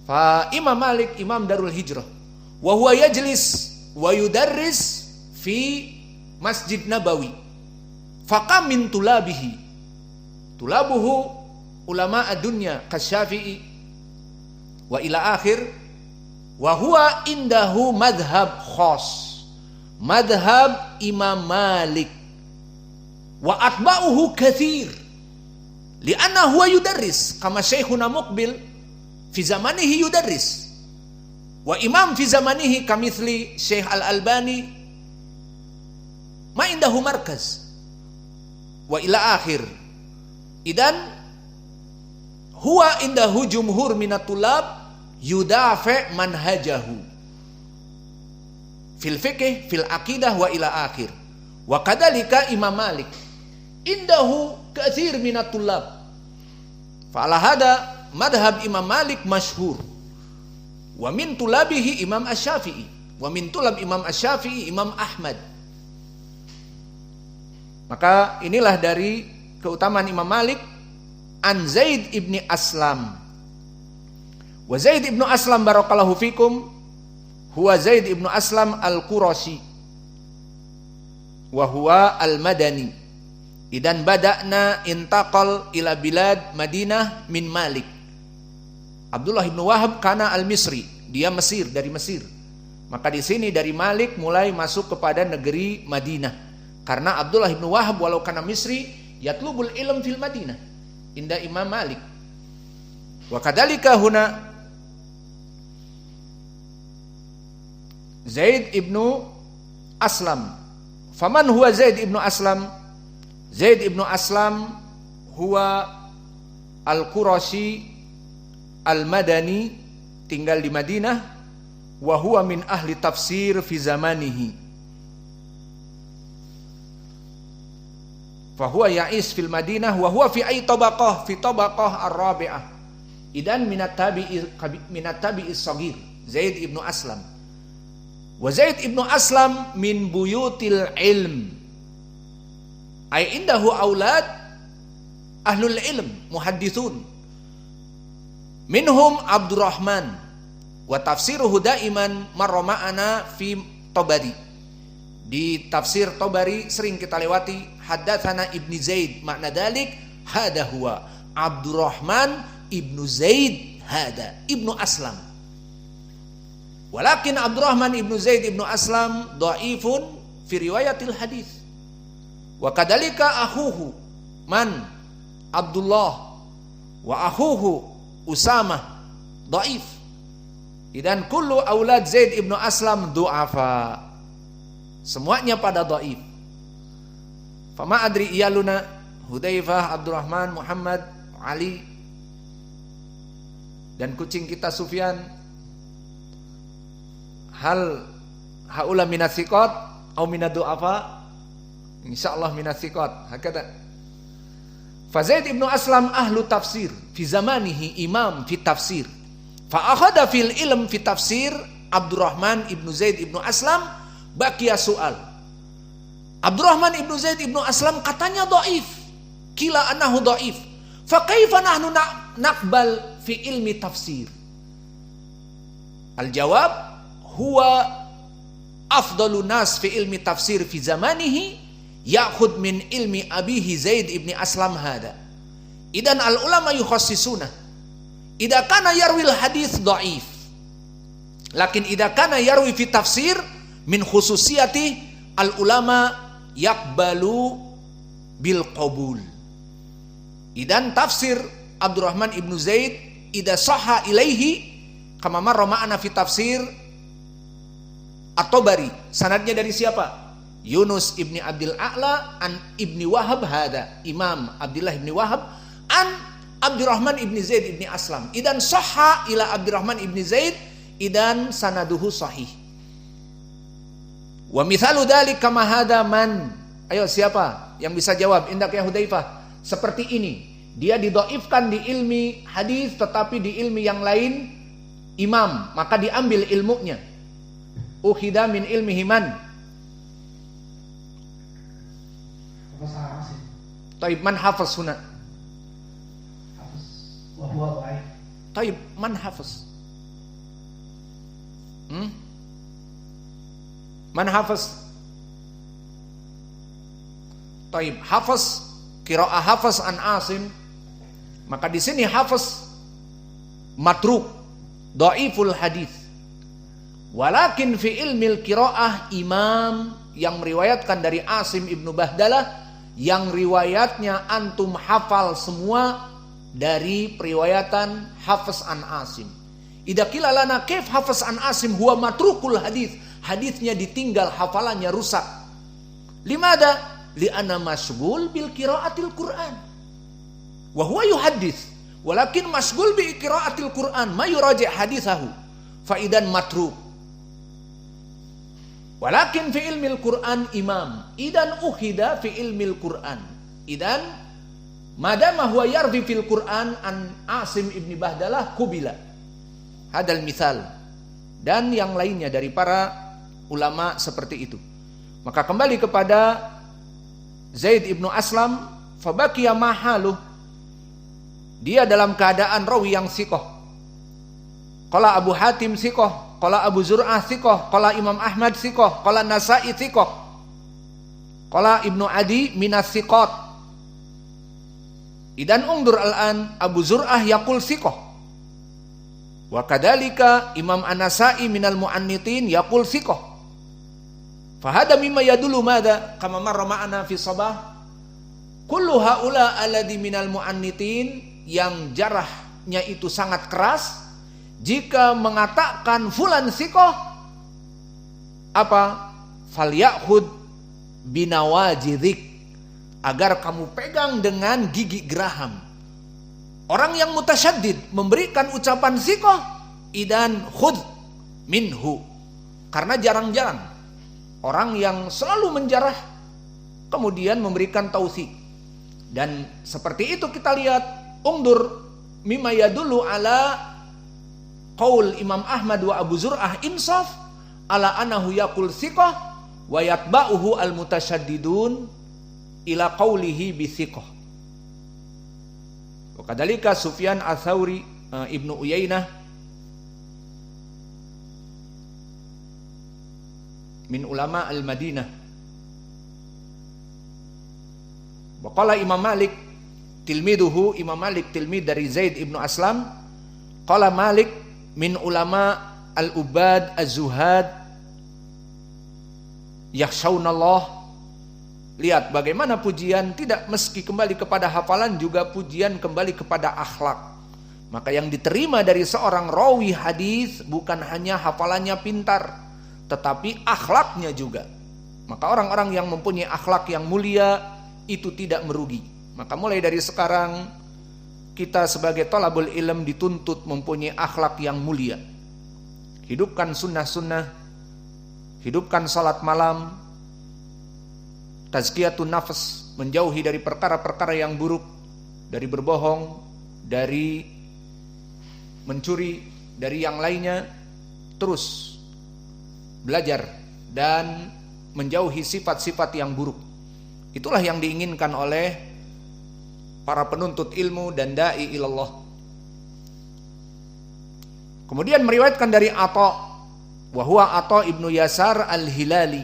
Fa Imam Malik imam Darul Hijrah wa huwa yajlis wa yudarris fi Masjid Nabawi. Faqam min tulabihi. Tulabuhu ulama ad-dunya kasyafi'i wa ila akhir. Wa huwa indahu madhab khas. Madhab Imam Malik. Wa atba'uhu kathir. Lianna huwa yudarris kama Syekhuna Muqbil fi zamanihi yudarris. Wa imam fi zamanihi kamithli Syekh Al-Albani ma indahu markaz. Wa ila akhir. Idan huwa indahu jumhur minat tulab yudafi' manhajahu fil fiqh fil aqidah wa ila akhir. Wa kadzalika Imam Malik indahu katsir minat tulab. Fa ala hada madhab Imam Malik masyhur. Wa min tulabihi Imam Asy-Syafi'i, wa min tulab Imam Asy-Syafi'i Imam Ahmad. Maka inilah dari keutamaan Imam Malik. An Zaid ibni Aslam. Wa Zaid ibnu Aslam barakallahu fikum huwa Zaid ibnu Aslam al-Qurashi wa huwa al-Madani. Idan bada'na intaqal ila bilad Madinah min Malik. Abdullah ibnu Wahab kana al-Misri, dia Mesir, dari Mesir. Maka di sini dari Malik mulai masuk kepada negeri Madinah. Karena Abdullah ibnu Wahab walau kana Misri yatlubul ilm fil Madinah inda Imam Malik. Wa kadzalika huna Zaid ibnu Aslam. Faman huwa Zaid ibnu Aslam? Zaid ibnu Aslam huwa al-Qurashi al-Madani, tinggal di Madinah. Wa huwa min ahli tafsir fi zamanihi. Fa huwa ya'is fil Madinah wa huwa fi ay tabaqah, fi tabaqah ar-rabi'ah. Idan minat tabi'is saghir, Zaid ibnu Aslam. Wa Zaid ibnu Aslam min buyutil ilm. Ay indahu aulad ahlul ilm, muhaddithun. Minhum Abdurrahman wa tafsiruhu daiman marra ma'ana fi Tabari. Di tafsir Tabari sering kita lewati haddatsana Ibnu Zaid, makna dalik hada huwa Abdurrahman ibnu Zaid hada ibnu Aslam. Walakin Abdurrahman ibnu Zaid ibnu Aslam dhaifun fi riwayatil hadis. Wa kadzalika akhuhu man Abdullah wa akhuhu Usamah dhaif. Idan kullu aulad Zaid ibnu Aslam du'afa. Semuanya pada dhaif. Fama adri iyaluna Hudzaifah, Abdurrahman, Muhammad, Ali, dan kucing kita Sufyan, hal haula minats thiqat au minad du'afa? Insyaallah minats thiqat. Hakada. Fa Zaid ibnu Aslam ahlu tafsir fi zamanihi imam fi tafsir. Fa akhadha fil ilm fi tafsir Abdurrahman ibnu Zaid ibnu Aslam baqiya soal. Abdurrahman ibnu Zaid ibnu Aslam katanya dhaif. Kila annahu dhaif. Fa kaifa nahnu naqbal fi ilmi tafsir? Al-jawab huwa afdalun nas fi ilmi tafsir fi zamanihi ya'khud min ilmi abihi Zaid ibni Aslam hada. Idan al-ulama yukhassisuna idza kana yarwil hadits dhaif. Lakin idza kana yarwi fi tafsir min khususiyati al-ulama yaqbalu bil qabul. Idan tafsir Abdurrahman ibnu Zaid idza sahha ilaihi kama marra ma'ana fi tafsir At-Tabari. Sanadnya dari siapa? Yunus ibni Abdul A'la an ibni Wahab hada. Imam Abdullah ibni Wahab an Abdurrahman ibni Zaid ibni Aslam. Idan sahha ila Abdurrahman ibni Zaid, idan sanaduhu sahih. Wa mithalu dzalik kama hada man. Ayo siapa yang bisa jawab? Indak ya Hudzaifah. Seperti ini. Dia didhaifkan di ilmi hadis tetapi di ilmi yang lain imam, maka diambil ilmunya. Ukhida min ilmihi man. Taib man hafaz huna. Taib man hafaz. Man hafaz? Taib, hafaz, qiraah hafaz an Asim. Maka di sini hafaz matruk, dhaiful hadis. Walakin fi ilmil qiraah imam yang meriwayatkan dari Asim ibnu Bahdalah, yang riwayatnya antum hafal semua dari periwayatan Hafs an Asim. Idza qila lana kaif Hafs an Asim huwa matrukul hadis, hadisnya ditinggal, hafalannya rusak. Limada? Li'anna masghul bil qiraatil Qur'an. Wa huwa yuhaddits, walakin masghul bi qiraatil Qur'an ma yuraji' hadithahu fa idan matruk. Walakin fi ilmil Qur'an imam, idan ukhida fi ilmil Qur'an. Idan madama huwa yarwi fil Qur'an an Asim ibni Bahdalah kubila. Hadal misal. Dan yang lainnya dari para ulama seperti itu. Maka kembali kepada Zaid ibnu Aslam, fabaqiya mahaluh. Dia dalam keadaan rawi yang thiqah. Qala Abu Hatim thiqah, qala Abu Zur'ah thiqah, qala Imam Ahmad thiqah, qala Nasa'i thiqah, qala Ibnu Adi minas thiqat. Idan ungdur al-an Abu Zur'ah yaqul thiqah. Wa kadzalika Imam An-Nasa'i minal mu'annitin yaqul thiqah. Fahada mimma yadullu madza kama marra ma'ana fi sabah. Kullu haula alladhi minal mu'annitin, yang jarahnya itu sangat keras. Jika mengatakan fulan thiqah, apa? Falyakhud binawajidik, agar kamu pegang dengan gigi geraham. Orang yang mutasyaddid memberikan ucapan thiqah, idan khud minhu. Karena jarang-jarang orang yang selalu menjarah kemudian memberikan tautsik. Dan seperti itu kita lihat ungdur mimma yadullu ala qaul Imam Ahmad wa Abu Zur'ah insaf ala anahu yaqul thiqah wa yatba'uhu al-mutasyaddidun ila qawlihi bi thiqah. Wa kadzalika Sufyan Ats-Tsauri, Ibnu Uyainah min ulama al-Madinah. Wa qala Imam Malik tilmiduhu, Imam Malik tilmid dari Zaid ibnu Aslam, qala Malik min ulama al-ubad az-zuhad yakhshawnallah. Lihat bagaimana pujian tidak meski kembali kepada hafalan, juga pujian kembali kepada akhlak. Maka yang diterima dari seorang rawi hadis bukan hanya hafalannya pintar, tetapi akhlaknya juga. Maka orang-orang yang mempunyai akhlak yang mulia itu tidak merugi. Maka mulai dari sekarang kita sebagai thalabul ilm dituntut mempunyai akhlak yang mulia. Hidupkan sunnah-sunnah, hidupkan salat malam, tazkiyatun nafs, menjauhi dari perkara-perkara yang buruk, dari berbohong, dari mencuri, dari yang lainnya. Terus belajar dan menjauhi sifat-sifat yang buruk. Itulah yang diinginkan oleh para penuntut ilmu dan da'i ilallah. Kemudian meriwayatkan dari Atha, wa huwa Atha ibnu Yasar al-Hilali.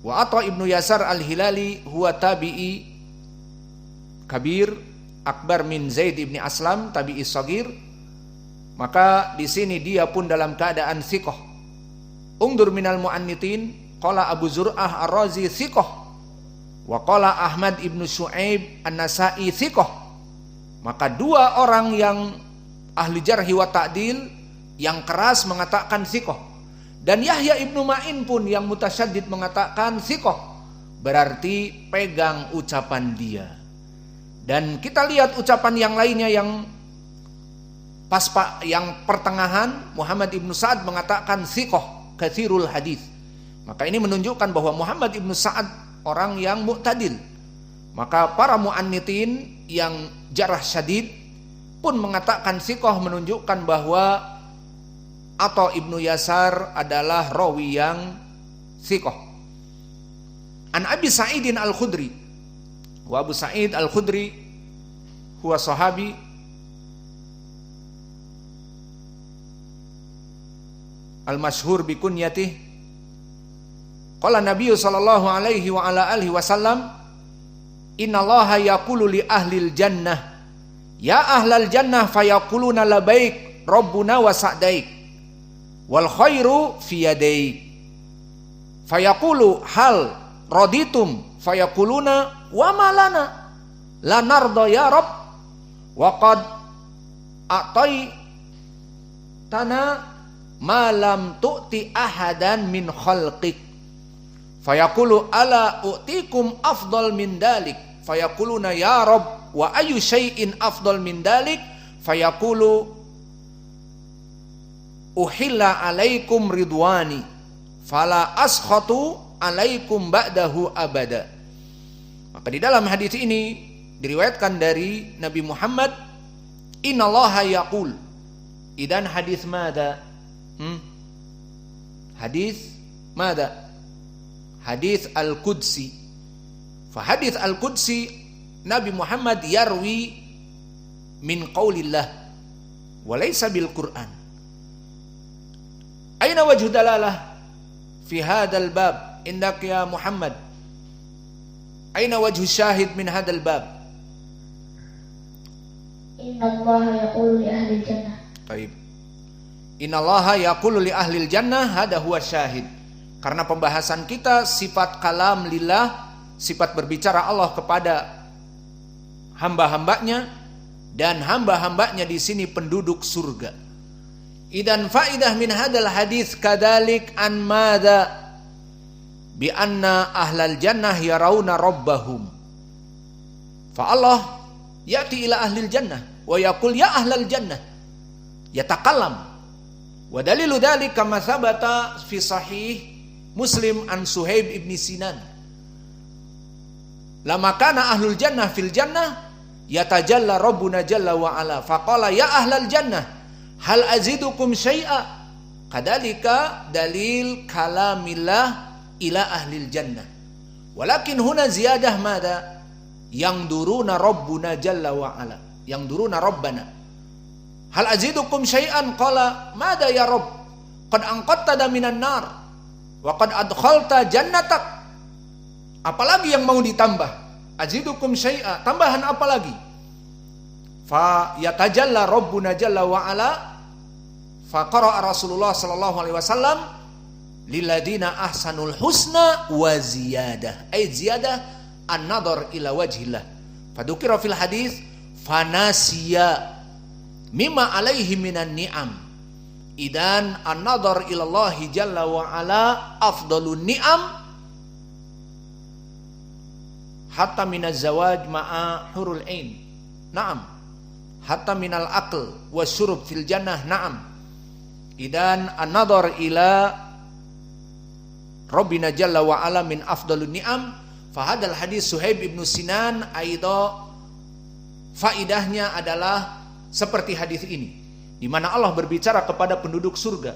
Wa Atha ibnu Yasar al-Hilali huwa tabi'i kabir, akbar min Zaid ibni Aslam, tabi'i sagir. Maka di sini dia pun dalam keadaan thiqah. Ungdur minal mu'annitin, qala Abu Zur'ah ar-Razi thiqah. Wa qala Ahmad ibnu Syu'aib an-Nasa'i thiqah. Maka dua orang yang ahli jarhi wa ta'dil yang keras mengatakan thiqah. Dan Yahya ibnu Ma'in pun yang mutasyaddid mengatakan thiqah. Berarti pegang ucapan dia. Dan kita lihat ucapan yang lainnya yang pas yang pertengahan, Muhammad ibnu Sa'ad mengatakan thiqah katsirul hadis. Maka ini menunjukkan bahwa Muhammad ibnu Sa'ad orang yang mu'tadil. Maka para mu'annitin yang jarah syadid pun mengatakan thiqah, menunjukkan bahwa Atha ibnu Yasar adalah rawi yang thiqah. An Abi Sa'idin al-Khudri, wa Abu Sa'id al-Khudri huwa sahabi al-masyhur bi kunyatih, qala Nabi sallallahu alaihi wa ala alihi wasallam, innallaha yaqulu li ahlil jannah, ya ahlal jannah fayaquluna labaik rabbuna wa sa'daik wal khairu fi yadaik, fayaqulu hal raditum, fayaquluna wa ma lana la narda ya rabb wa qad a'taytana ma lam tu'ti ahadan min khalqik, fayaqulu ala u'tikum afdal min dalik, fayaquluna ya rabb wa ayu syai'in afdal min dalik, fayaqulu uhilla alaikum ridwani fala askhatu alaikum ba'dahu abada. Maka di dalam hadis ini diriwayatkan dari Nabi Muhammad, innallaha yaqul. Idan hadis mada? Hadis mada? Hadis al-Qudsi. Fa hadis al-Qudsi Nabi Muhammad yarwi min qaulillah wa laysa bil Qur'an. Aina wajhu dalalah fi hadzal bab indak ya Muhammad? Aina wajhu syahid min hadzal bab? Innallaha yaqulu li ahli jannah. Baik. Innallaha yaqulu li ahli jannah, hada huwa syahid. Karena pembahasan kita sifat kalam lillah, sifat berbicara Allah kepada hamba-hambanya, dan hamba-hambanya di sini penduduk surga. Idan faidah min hadal hadis kadalik an madza bi anna ahlal jannah yarawna rabbahum. Fa Allah yati ila ahlil jannah wa yaqul ya ahlal jannah, yatakallam. Wa dalilu dzalika kama sabata fi sahih Muslim an Suhaib ibn Sinan, lama kana ahlul jannah fil jannah yatajalla rabbuna jalla wa ala, faqala ya ahlal jannah hal azidukum syai'a. Kadalika dalil kalamillah ila ahlil jannah, walakin huna ziyadah mada yang duruna rabbuna jalla wa ala, yang duruna rabbana. Hal azidukum syai'an, qala mada ya rabb, qad anqadta minan nar wa qad adkhalta jannatak. Apalagi yang mau ditambah? Azidukum syai'a, tambahan apa lagi? Fa yatajalla rabbuna jalla wa ala, fa qara'a Rasulullah sallallahu alaihi wasallam lilladina ahsanul husna wa ziyadah, ay ziyadah an-nadhar ila wajhillah. Fadukira fil hadis fanasiya mimma alaihi minan ni'am. Idan an-nadhar ila Allah jalla wa ala afdalun ni'am hatta minaz zawaj ma'a hurul ain. Naam. Hatta minal aql wasyurub fil jannah. Naam. Idan an-nadhar ila Rabbina jalla wa ala min afdalun ni'am. Fahadal hadis Suhaib ibn Sinan aidha, faidahnya adalah seperti hadis ini, di mana Allah berbicara kepada penduduk surga,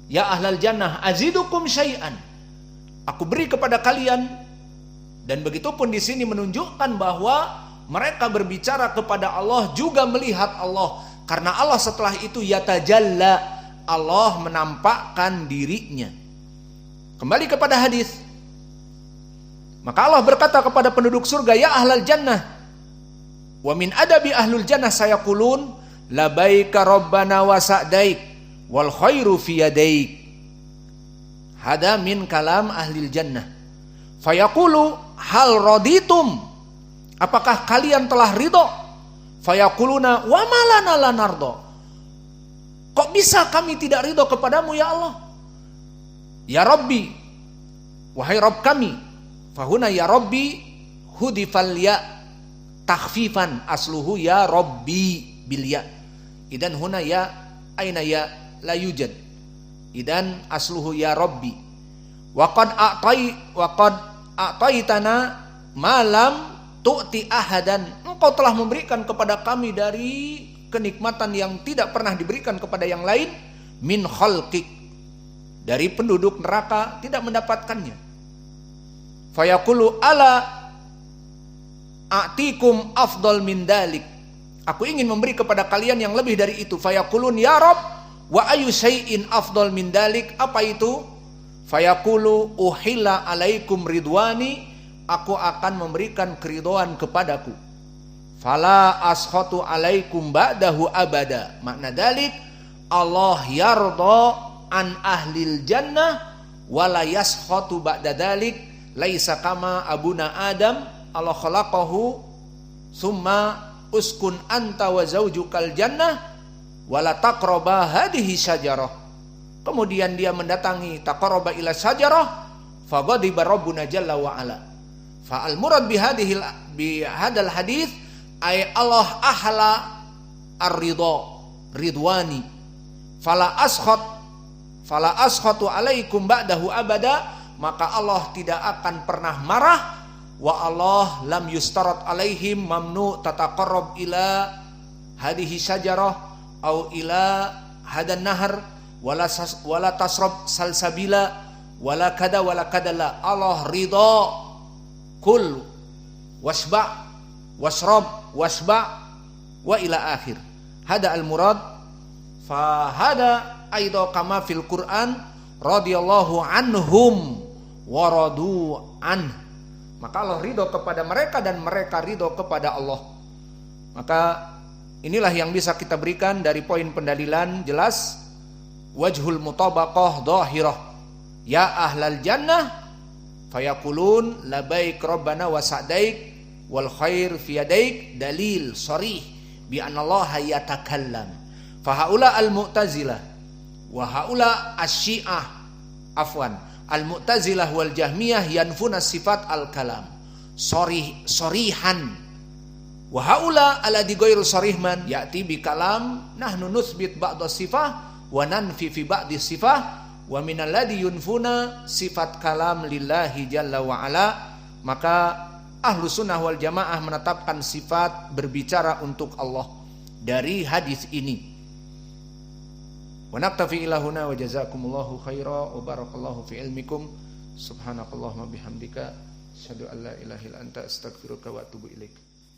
ya ahlal jannah azidukum syai'an, aku beri kepada kalian. Dan begitupun di sini menunjukkan bahwa mereka berbicara kepada Allah juga melihat Allah, karena Allah setelah itu yatajalla, Allah menampakkan dirinya. Kembali kepada hadis, maka Allah berkata kepada penduduk surga, ya ahlal jannah, wa min adabi ahlul jannah sayaqulun labaika rabbana wa sa'daik wal khairu fi yadaik. Hada min kalam ahlil jannah. Fayaqulu hal raditum, apakah kalian telah ridho? Fayaquluna wa ma lana la nardo, kok bisa kami tidak ridho kepadamu ya Allah? Ya Rabbi, wahai Rabb kami. Fahuna ya Rabbi hudifal ya takhfifan, asluhu ya Rabbi bil ya. Idan huna ya aina ya la yujad. Idan asluhu ya Rabbi. Wa qad a'taitana malam tu'ti ahadan, engkau telah memberikan kepada kami dari kenikmatan yang tidak pernah diberikan kepada yang lain, min khalqik, dari penduduk neraka tidak mendapatkannya. Fayaqulu ala a'tikum afdal min dalik, aku ingin memberi kepada kalian yang lebih dari itu. Fayaqulun ya Rabb Wa ayu syai'in afdal min dalik, apa itu? Fayaqulu uhilla alaikum ridwani, aku akan memberikan keridhaan kepadaku. Fala askhatu alaikum ba'dahu abada. Makna dalik, Allah yarda an ahlil jannah wala yaskhatu ba'da dalik, laisa kama abuna Adam Allah khalaqahu summa uskun anta wa zaujukal jannah wala taqraba hadhihi syajarah. Kemudian dia mendatangi taqarraba ila syajarah faghadiba rabbuna jalla wa ala. Fa al murad bi hadal hadis ay Allah ahla ar-ridha ridwani fala askhatu alaikum ba'dahu abada, maka Allah tidak akan pernah marah. Wa Allah lam yustarat alaihim mamnu tataqarrab ila hadhihi syajarah au ila hadan nahar wala tasrab salsabila wala kada la. Allah ridha kul wasba wasrab wasba wa ila akhir. Hada al murad. Fa hada aidha kama fil Quran radhiyallahu anhum wa radu an. Maka Allah ridho kepada mereka dan mereka ridho kepada Allah. Maka inilah yang bisa kita berikan dari poin pendalilan jelas. Wajhul mutabaqah dhahirah. Ya ahlal jannah fayaqulun labaik rabbana wa sa'daik wal khair fi yadaik, dalil sharih bi anna Allah yatakallam. Fa haula al mu'tazilah wa haula asy-syiah afwan al-Mu'tazilah wal Jahmiyah yanfuna sifat al-kalam sorihan wa haula alladhi ghairu sarihman ya'ti bi kalam nahnu nuthbit ba'd as-sifah wa nanfi fi ba'd as-sifah wa min alladhi yunfuna sifat kalam lillahi jalla wa ala. Maka ahlu sunnah wal jamaah menetapkan sifat berbicara untuk Allah dari hadis ini. Wa naktafi ila huna wa jazakumullahu khaira wa barakallahu fi ilmikum. Subhanakallahumma bihamdika asyhadu an la ilaha illa anta astaghfiruka wa atubu ilaik.